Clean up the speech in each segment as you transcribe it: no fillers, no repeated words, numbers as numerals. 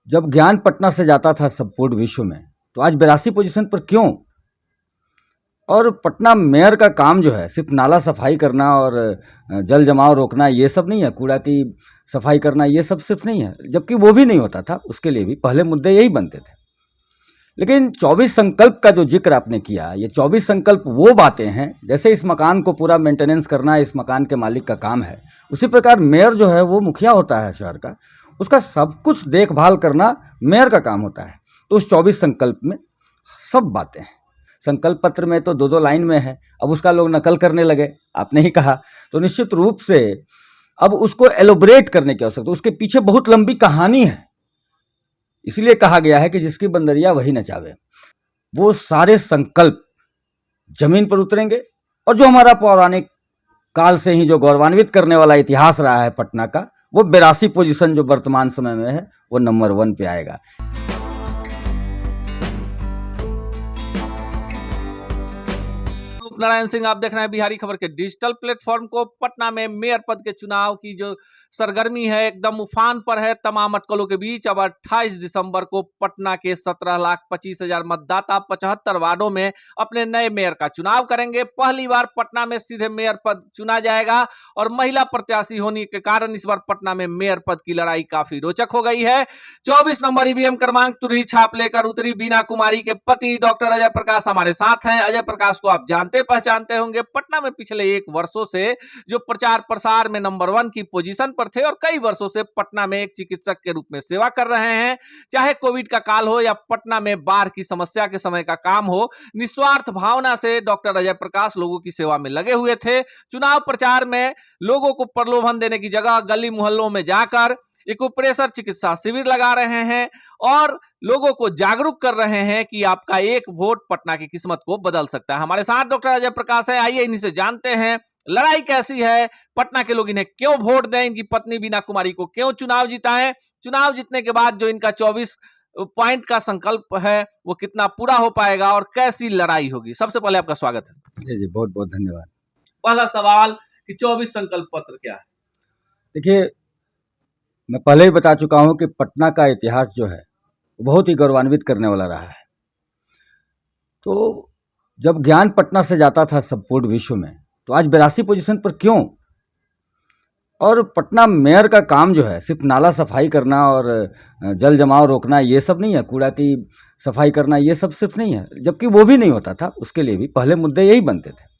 जब ज्ञान पटना से जाता था संपूर्ण विश्व में, तो आज 82 पोजीशन पर क्यों? और पटना मेयर का काम जो है सिर्फ नाला सफाई करना और जल जमाव रोकना ये सब नहीं है, कूड़ा की सफाई करना ये सब सिर्फ नहीं है, जबकि वो भी नहीं होता था। उसके लिए भी पहले मुद्दे यही बनते थे। लेकिन 24 संकल्प का जो जिक्र आपने किया, ये 24 संकल्प वो बातें हैं, जैसे इस मकान को पूरा मेंटेनेंस करना इस मकान के मालिक का काम है, उसी प्रकार मेयर जो है वो मुखिया होता है शहर का, उसका सब कुछ देखभाल करना मेयर का काम होता है। तो उस 24 संकल्प में सब बातें हैं। संकल्प पत्र में तो 2-2 लाइन में है, अब उसका लोग नकल करने लगे, आपने ही कहा। तो निश्चित रूप से अब उसको एलोबरेट करने की आवश्यकता, उसके पीछे बहुत लंबी कहानी है। इसलिए कहा गया है कि जिसकी बंदरिया वही नचावे। वो सारे संकल्प जमीन पर उतरेंगे और जो हमारा पौराणिक काल से ही जो गौरवान्वित करने वाला इतिहास रहा है पटना का, वो 82 पोजीशन जो वर्तमान समय में है वो नंबर 1 पे आएगा। नारायण सिंह, आप देख रहे हैं बिहारी खबर के डिजिटल प्लेटफॉर्म को। पटना में मेयर पद के चुनाव की जो सरगर्मी है एकदम उफान पर है तमाम अटकलों के बीच। अब 28 दिसंबर को पटना के 17,25,000 मतदाता 75 वार्डों में अपने नए मेयर का चुनाव करेंगे। पहली बार पटना में सीधे मेयर पद चुना जाएगा और महिला प्रत्याशी होने के कारण इस बार पटना में मेयर पद की लड़ाई काफी रोचक हो गई है। 24 नंबर ईवीएम क्रमांक तुरही छाप लेकर उतरी बीना कुमारी के पति डॉक्टर अजय प्रकाश हमारे साथ हैं। अजय प्रकाश को आप जानते पहचानते होंगे। पटना में पिछले 1 वर्षों से जो प्रचार प्रसार में नंबर 1 की पोजीशन पर थे और कई वर्षों से पटना में एक चिकित्सक के रूप में सेवा कर रहे हैं। चाहे कोविड का काल हो या पटना में बाढ़ की समस्या के समय का काम हो, निस्वार्थ भावना से डॉक्टर अजय प्रकाश लोगों की सेवा में लगे हुए थे। चुनाव प्रचार में लोगों को प्रलोभन देने की जगह गली मोहल्लों में जाकर एक्यूप्रेशर चिकित्सा शिविर लगा रहे हैं और लोगों को जागरूक कर रहे हैं कि आपका एक वोट पटना की किस्मत को बदल सकता है। हमारे साथ डॉक्टर अजय प्रकाश है। आइए इन्हीं से जानते हैं लड़ाई कैसी है, पटना के लोग इन्हें क्यों वोट दें, इनकी पत्नी बीना कुमारी को क्यों चुनाव जिताएं, चुनाव जीतने के बाद जो इनका 24 पॉइंट का संकल्प है वो कितना पूरा हो पाएगा और कैसी लड़ाई होगी। सबसे पहले आपका स्वागत है। जी बहुत बहुत धन्यवाद। पहला सवाल कि 24 संकल्प पत्र क्या है? देखिए, मैं पहले ही बता चुका हूं कि पटना का इतिहास जो है बहुत ही गौरवान्वित करने वाला रहा है। तो जब ज्ञान पटना से जाता था संपूर्ण विश्व में, तो आज 82 पोजीशन पर क्यों? और पटना मेयर का काम जो है सिर्फ नाला सफाई करना और जल जमाव रोकना ये सब नहीं है, कूड़ा की सफाई करना ये सब सिर्फ नहीं है, जबकि वो भी नहीं होता था। उसके लिए भी पहले मुद्दे यही बनते थे।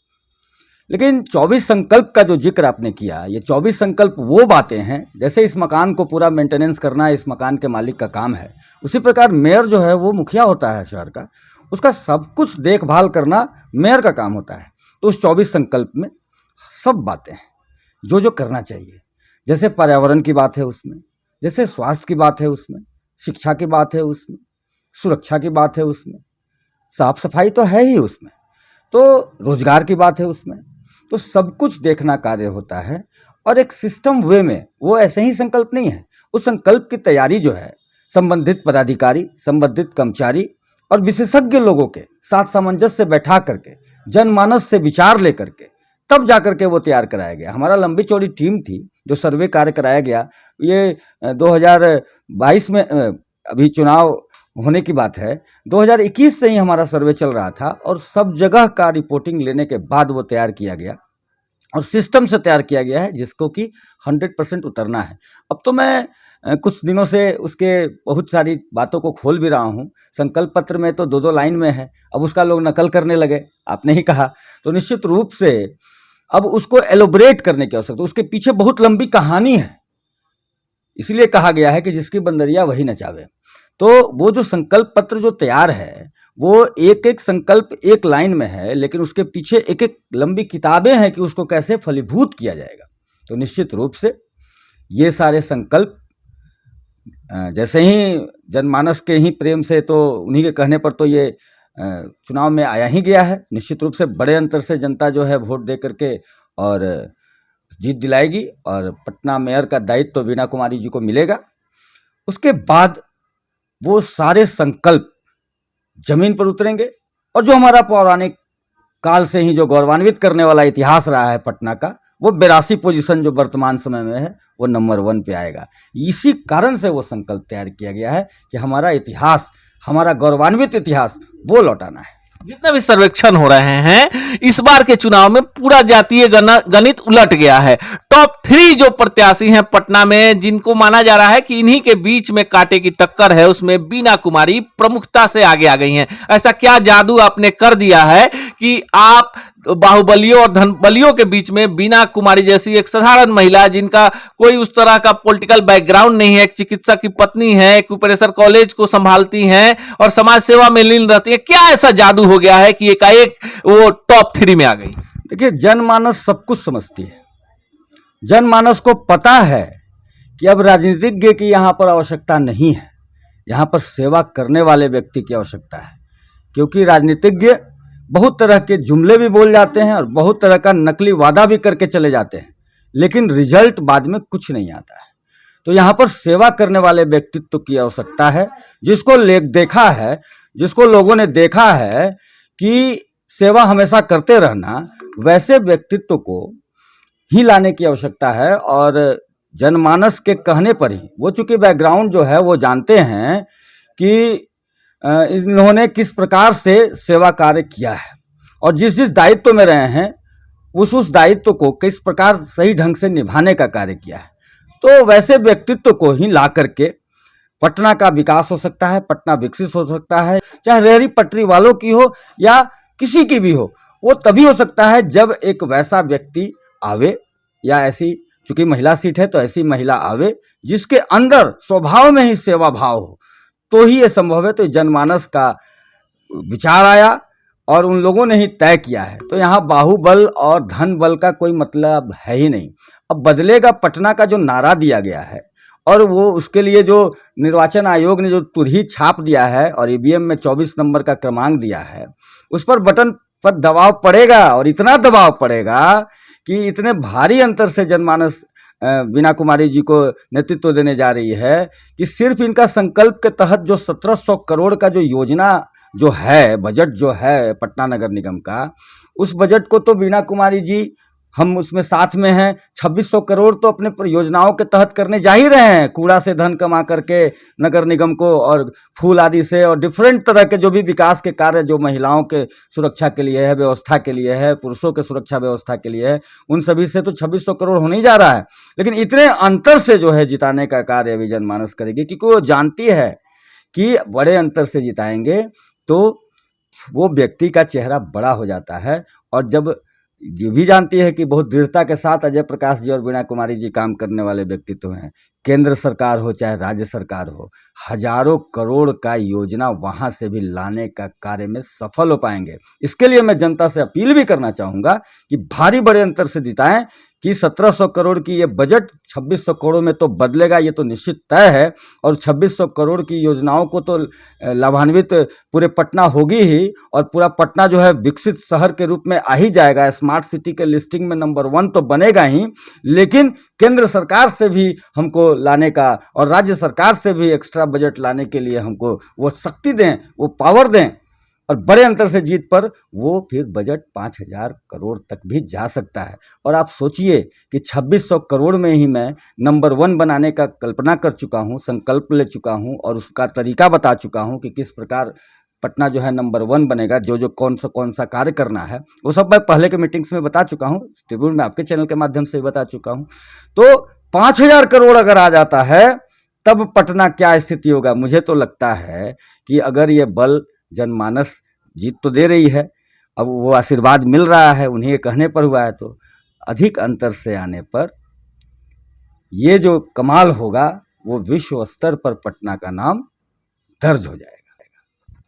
लेकिन 24 संकल्प का जो जिक्र आपने किया, ये 24 संकल्प वो बातें हैं, जैसे इस मकान को पूरा मेंटेनेंस करना इस मकान के मालिक का काम है, उसी प्रकार मेयर जो है वो मुखिया होता है शहर का, उसका सब कुछ देखभाल करना मेयर का काम होता है। तो उस 24 संकल्प में सब बातें हैं जो जो करना चाहिए। जैसे पर्यावरण की बात है उसमें, जैसे स्वास्थ्य की बात है उसमें, शिक्षा की बात है उसमें, सुरक्षा की बात है उसमें, साफ सफाई तो है ही उसमें, तो रोजगार की बात है उसमें। तो सब कुछ देखना कार्य होता है और एक सिस्टम वे में। वो ऐसे ही संकल्प नहीं है, उस संकल्प की तैयारी जो है संबंधित पदाधिकारी, संबंधित कर्मचारी और विशेषज्ञ लोगों के साथ सामंजस्य बैठा करके, जनमानस से विचार लेकर के तब जाकर के वो तैयार कराया गया। हमारा लंबी चौड़ी टीम थी जो सर्वे कार्य कराया गया। ये 2022 में अभी चुनाव होने की बात है, 2021 से ही हमारा सर्वे चल रहा था और सब जगह का रिपोर्टिंग लेने के बाद वो तैयार किया गया और सिस्टम से तैयार किया गया है जिसको कि 100% उतरना है। अब तो मैं कुछ दिनों से उसके बहुत सारी बातों को खोल भी रहा हूँ। संकल्प पत्र में तो 2-2 लाइन में है, अब उसका लोग नकल करने लगे, आपने ही कहा। तो निश्चित रूप से अब उसको एलोबरेट करने की आवश्यकता, उसके पीछे बहुत लंबी कहानी है। इसलिए कहा गया है कि जिसकी बंदरिया वही नचावे। तो वो जो संकल्प पत्र जो तैयार है वो एक एक संकल्प एक लाइन में है, लेकिन उसके पीछे एक एक लंबी किताबें हैं कि उसको कैसे फलीभूत किया जाएगा। तो निश्चित रूप से ये सारे संकल्प जैसे ही जनमानस के ही प्रेम से, तो उन्हीं के कहने पर तो ये चुनाव में आया ही गया है। निश्चित रूप से बड़े अंतर से जनता जो है वोट दे करके और जीत दिलाएगी और पटना मेयर का दायित्व तो बीना कुमारी जी को मिलेगा। उसके बाद वो सारे संकल्प जमीन पर उतरेंगे और जो हमारा पौराणिक काल से ही जो गौरवान्वित करने वाला इतिहास रहा है पटना का, वो 82 पोजीशन जो वर्तमान समय में है वो नंबर 1 पे आएगा। इसी कारण से वो संकल्प तैयार किया गया है कि हमारा इतिहास, हमारा गौरवान्वित इतिहास वो लौटाना है। जितने भी सर्वेक्षण हो रहे हैं इस बार के चुनाव में पूरा जातीय गणित उलट गया है। टॉप 3 जो प्रत्याशी हैं पटना में, जिनको माना जा रहा है कि इन्हीं के बीच में कांटे की टक्कर है, उसमें बीना कुमारी प्रमुखता से आगे आ गई हैं। ऐसा क्या जादू आपने कर दिया है कि आप बाहुबलियों और धनबलियों के बीच में बीना कुमारी जैसी एक साधारण महिला, जिनका कोई उस तरह का पॉलिटिकल बैकग्राउंड नहीं है, एक चिकित्सक की पत्नी है, एक प्रेशर कॉलेज को संभालती हैं और समाज सेवा में लीन रहती है, क्या ऐसा जादू हो गया है कि एकाएक वो टॉप 3 में आ गई? देखिए, जनमानस सब कुछ समझती है। जनमानस को पता है कि अब राजनीतिज्ञ की यहाँ पर आवश्यकता नहीं है, यहाँ पर सेवा करने वाले व्यक्ति की आवश्यकता है। क्योंकि राजनीतिज्ञ बहुत तरह के जुमले भी बोल जाते हैं और बहुत तरह का नकली वादा भी करके चले जाते हैं, लेकिन रिजल्ट बाद में कुछ नहीं आता है। तो यहाँ पर सेवा करने वाले व्यक्तित्व की आवश्यकता है, जिसको लोगों ने देखा है कि सेवा हमेशा करते रहना, वैसे व्यक्तित्व को ही लाने की आवश्यकता है। और जनमानस के कहने पर ही वो, चूंकि बैकग्राउंड जो है वो जानते हैं कि इन्होंने किस प्रकार से सेवा कार्य किया है और जिस दायित्व में रहे हैं उस दायित्व को किस प्रकार सही ढंग से निभाने का कार्य किया है। तो वैसे व्यक्तित्व को ही ला करके पटना का विकास हो सकता है, पटना विकसित हो सकता है। चाहे रेहड़ी पटरी वालों की हो या किसी की भी हो, वो तभी हो सकता है जब एक वैसा व्यक्ति आवे, या ऐसी, चूंकि महिला सीट है तो ऐसी महिला आवे जिसके अंदर स्वभाव में ही सेवा भाव हो, तो ही ये संभव है। तो जनमानस का विचार आया और उन लोगों ने ही तय किया है। तो यहाँ बाहुबल और धन बल का कोई मतलब है ही नहीं। अब बदलेगा पटना का जो नारा दिया गया है और वो उसके लिए जो निर्वाचन आयोग ने जो तुरही छाप दिया है और ईवीएम में 24 नंबर का क्रमांक दिया है, उस पर बटन पर दबाव पड़ेगा और इतना दबाव पड़ेगा कि इतने भारी अंतर से जनमानस बीना कुमारी जी को नेतृत्व देने जा रही है कि सिर्फ इनका संकल्प के तहत जो 1700 करोड़ का जो योजना जो है, बजट जो है पटना नगर निगम का, उस बजट को तो बीना कुमारी जी, हम उसमें साथ में हैं, 2600 करोड़ तो अपने परियोजनाओं के तहत करने जा ही रहे हैं। कूड़ा से धन कमा करके नगर निगम को, और फूल आदि से, और डिफरेंट तरह के जो भी विकास के कार्य जो महिलाओं के सुरक्षा के लिए है, व्यवस्था के लिए है, पुरुषों के सुरक्षा व्यवस्था के लिए है, उन सभी से तो 2600 करोड़ होने ही जा रहा है। लेकिन इतने अंतर से जो है जिताने का कार्य अभी जनमानस करेगी, क्योंकि वो जानती है कि बड़े अंतर से जिताएंगे तो वो व्यक्ति का चेहरा बड़ा हो जाता है। और जब ये भी जानती है कि बहुत दृढ़ता के साथ अजय प्रकाश जी और बीना कुमारी जी काम करने वाले व्यक्तित्व हैं, केंद्र सरकार हो चाहे राज्य सरकार हो, हजारों करोड़ का योजना वहां से भी लाने का कार्य में सफल हो पाएंगे। इसके लिए मैं जनता से अपील भी करना चाहूँगा कि भारी बड़े अंतर से जिताएं, कि 1700 करोड़ की ये बजट 2600 करोड़ में तो बदलेगा, ये तो निश्चित तय है। और 2600 करोड़ की योजनाओं को तो लाभान्वित पूरे पटना होगी ही, और पूरा पटना जो है विकसित शहर के रूप में आ ही जाएगा, स्मार्ट सिटी के लिस्टिंग में नंबर 1 तो बनेगा ही। लेकिन केंद्र सरकार से भी हमको लाने का और राज्य सरकार से भी एक्स्ट्रा बजट लाने के लिए हमको वो शक्ति दें, वो पावर दें, और बड़े अंतर से जीत पर वो फिर बजट 5000 करोड़ तक भी जा सकता है। और आप सोचिए कि 2600 करोड़ में ही मैं नंबर 1 बनाने का कल्पना कर चुका हूँ, संकल्प ले चुका हूँ और उसका तरीका बता चुका हूँ कि किस प्रकार पटना जो है नंबर 1 बनेगा। जो कौन सा कार्य करना है वो सब मैं पहले के मीटिंग्स में बता चुका हूँ, ट्रिब्यून में आपके चैनल के माध्यम से बता चुका हूँ। तो 5000 करोड़ अगर आ जाता है तब पटना क्या स्थिति होगा। मुझे तो लगता है कि अगर ये बल, जनमानस जीत तो दे रही है, अब वो आशीर्वाद मिल रहा है, उन्हीं के कहने पर हुआ है, तो अधिक अंतर से आने पर ये जो कमाल होगा वो विश्व स्तर पर पटना का नाम दर्ज हो जाएगा।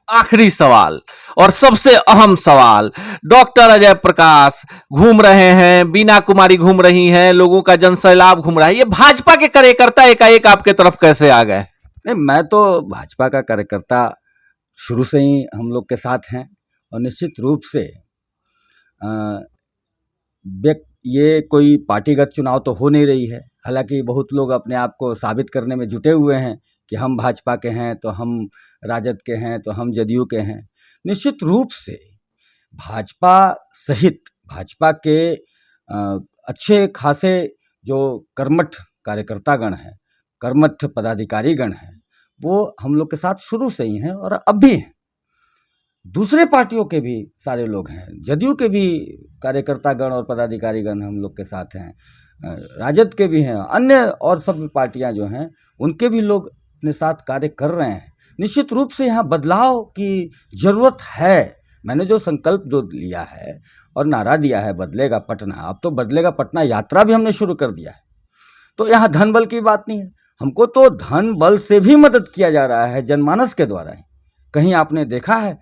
आखिरी सवाल और सबसे अहम सवाल, डॉक्टर अजय प्रकाश घूम रहे हैं, बीना कुमारी घूम रही हैं, लोगों का जनसैलाब घूम रहा है, ये भाजपा के कार्यकर्ता एकाएक आपके तरफ कैसे आ गए? नहीं, मैं तो भाजपा का कार्यकर्ता शुरू से ही हम लोग के साथ हैं, और निश्चित रूप से ये कोई पार्टीगत चुनाव तो हो नहीं रही है। हालांकि बहुत लोग अपने आप को साबित करने में जुटे हुए हैं कि हम भाजपा के हैं, तो हम राजद के हैं, तो हम जदयू के हैं। निश्चित रूप से भाजपा सहित भाजपा के अच्छे खासे जो कर्मठ कार्यकर्तागण हैं, कर्मठ पदाधिकारीगण हैं, वो हम लोग के साथ शुरू से ही हैं और अब भी हैं। दूसरे पार्टियों के भी सारे लोग हैं, जदयू के भी कार्यकर्तागण और पदाधिकारीगण हम लोग के साथ हैं, राजद के भी हैं, अन्य और सब पार्टियां जो हैं उनके भी लोग अपने साथ कार्य कर रहे हैं। निश्चित रूप से यहाँ बदलाव की ज़रूरत है। मैंने जो संकल्प जो लिया है और नारा दिया है बदलेगा पटना, अब तो बदलेगा पटना यात्रा भी हमने शुरू कर दिया है। तो यहाँ धन बल की बात नहीं है, हमको तो धन बल से भी मदद किया जा रहा है, जनमानस के द्वारा ही। कहीं आपने देखा है,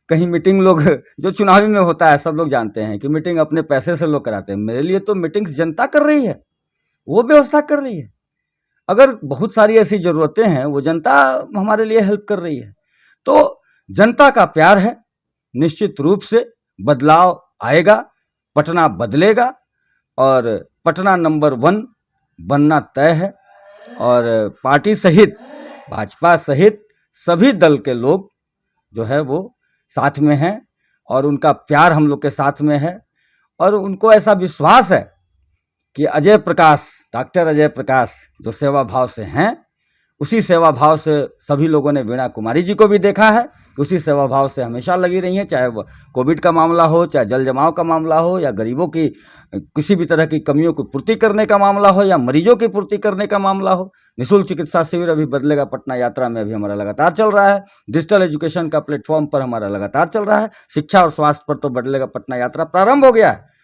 कहीं मीटिंग लोग जो चुनावी में होता है, सब लोग जानते हैं कि मीटिंग अपने पैसे से लोग कराते हैं। मेरे लिए तो मीटिंग्स जनता कर रही है, वो व्यवस्था कर रही है। अगर बहुत सारी ऐसी ज़रूरतें हैं, वो जनता हमारे लिए हेल्प कर रही है। तो जनता का प्यार है, निश्चित रूप से बदलाव आएगा, पटना बदलेगा और पटना नंबर 1 बनना तय है। और पार्टी सहित, भाजपा सहित सभी दल के लोग जो है वो साथ में हैं और उनका प्यार हम लोग के साथ में है। और उनको ऐसा विश्वास है कि अजय प्रकाश, डॉक्टर अजय प्रकाश जो सेवा भाव से हैं, उसी सेवा भाव से सभी लोगों ने वीणा कुमारी जी को भी देखा है कि उसी सेवा भाव से हमेशा लगी रही हैं, चाहे वो कोविड का मामला हो, चाहे जल जमाव का मामला हो, या गरीबों की किसी भी तरह की कमियों की पूर्ति करने का मामला हो, या मरीजों की पूर्ति करने का मामला हो। निःशुल्क चिकित्सा शिविर अभी बदलेगा पटना यात्रा में अभी हमारा लगातार चल रहा है। डिजिटल एजुकेशन का प्लेटफॉर्म पर हमारा लगातार चल रहा है। शिक्षा और स्वास्थ्य पर तो बदलेगा पटना यात्रा प्रारंभ हो गया है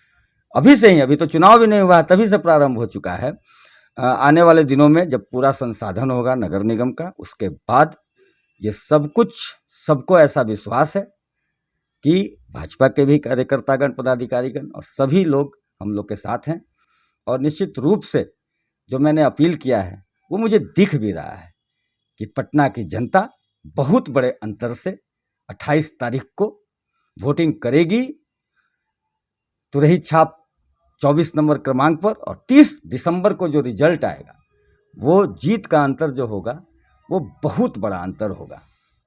अभी से ही, अभी तो चुनाव भी नहीं हुआ है, तभी से प्रारंभ हो चुका है। आने वाले दिनों में जब पूरा संसाधन होगा नगर निगम का, उसके बाद ये सब कुछ, सबको ऐसा विश्वास है कि भाजपा के भी कार्यकर्तागण, पदाधिकारीगण और सभी लोग हम लोग के साथ हैं। और निश्चित रूप से जो मैंने अपील किया है वो मुझे दिख भी रहा है कि पटना की जनता बहुत बड़े अंतर से 28 तारीख को वोटिंग करेगी। तुरही छाप 24 नंबर क्रमांक पर, और 30 दिसंबर को जो रिजल्ट आएगा वो जीत का अंतर जो होगा वो बहुत बड़ा अंतर होगा,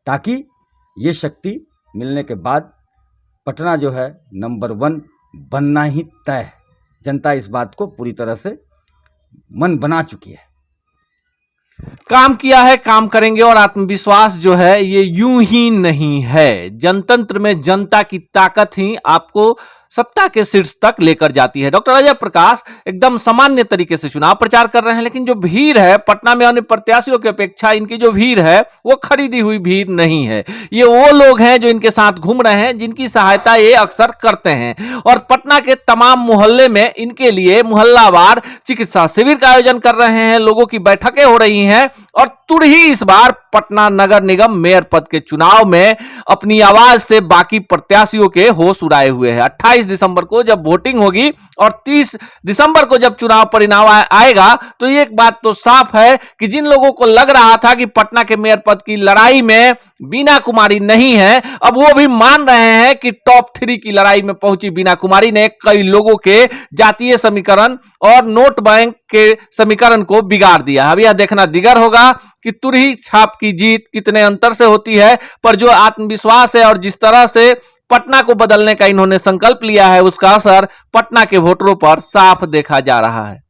ताकि ये शक्ति मिलने के बाद पटना जो है नंबर 1 बनना ही तय है। जनता इस बात को पूरी तरह से मन बना चुकी है। काम किया है, काम करेंगे और आत्मविश्वास जो है ये यूं ही नहीं है। जनतंत्र में जनता की ताकत ही आपको सत्ता के शीर्ष तक लेकर जाती है। डॉक्टर अजय प्रकाश एकदम सामान्य तरीके से चुनाव प्रचार कर रहे हैं, लेकिन जो भीड़ है पटना में अन्य प्रत्याशियों की अपेक्षा इनकी जो भीड़ है वो खरीदी हुई भीड़ नहीं है। ये वो लोग हैं जो इनके साथ घूम रहे हैं, जिनकी सहायता ये अक्सर करते हैं। और पटना के तमाम मोहल्ले में इनके लिए मोहल्लावार चिकित्सा शिविर का आयोजन कर रहे हैं, लोगों की बैठकें हो रही हैं। और तुरही इस बार पटना नगर निगम मेयर पद के चुनाव में अपनी आवाज से बाकी प्रत्याशियों के होश उड़ाए हुए है। 28 दिसंबर को जब वोटिंग होगी और 30 दिसंबर को जब चुनाव परिणाम आएगा, तो एक बात तो साफ है कि जिन लोगों को लग रहा था कि पटना के मेयर पद की लड़ाई में वीणा कुमारी नहीं है, अब वो भी मान रहे हैं कि टॉप 3 की लड़ाई में पहुंची वीणा कुमारी ने कई लोगों के जातीय समीकरण और नोट बैंक के समीकरण को बिगाड़ दिया। अब यह देखना दिगर होगा कि तुरही छाप की जीत कितने अंतर से होती है, पर जो आत्मविश्वास है और जिस तरह से पटना को बदलने का इन्होंने संकल्प लिया है, उसका असर पटना के वोटरों पर साफ देखा जा रहा है।